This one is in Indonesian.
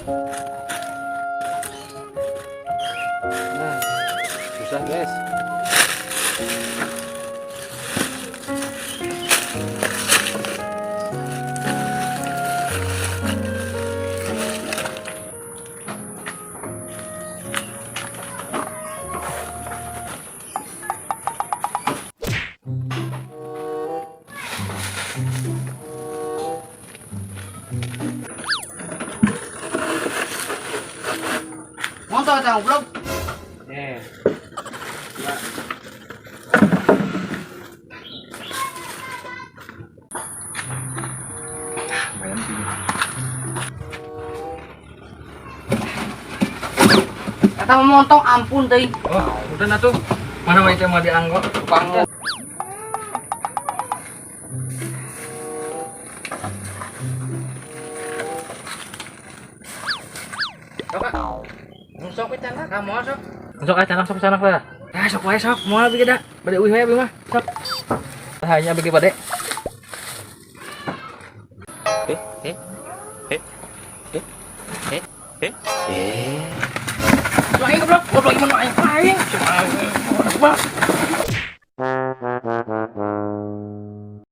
Nah, susah guys. Motor tahu belum? Eh, lumayan tinggi. Kata montong ampun teh. Oh, udah atuh. Mana wae teh mau dianggot tukangnya. Sok kita lah, kamu sok. Sok aja sok sana lah. Sok wae sok. Moal bieu da. Bade uih wae abdi mah. Sok. Hanya bagi bade. Eh, eh. Eh. Eh. Eh. Eh. Eh. Lain goblok, goblok gimana aing?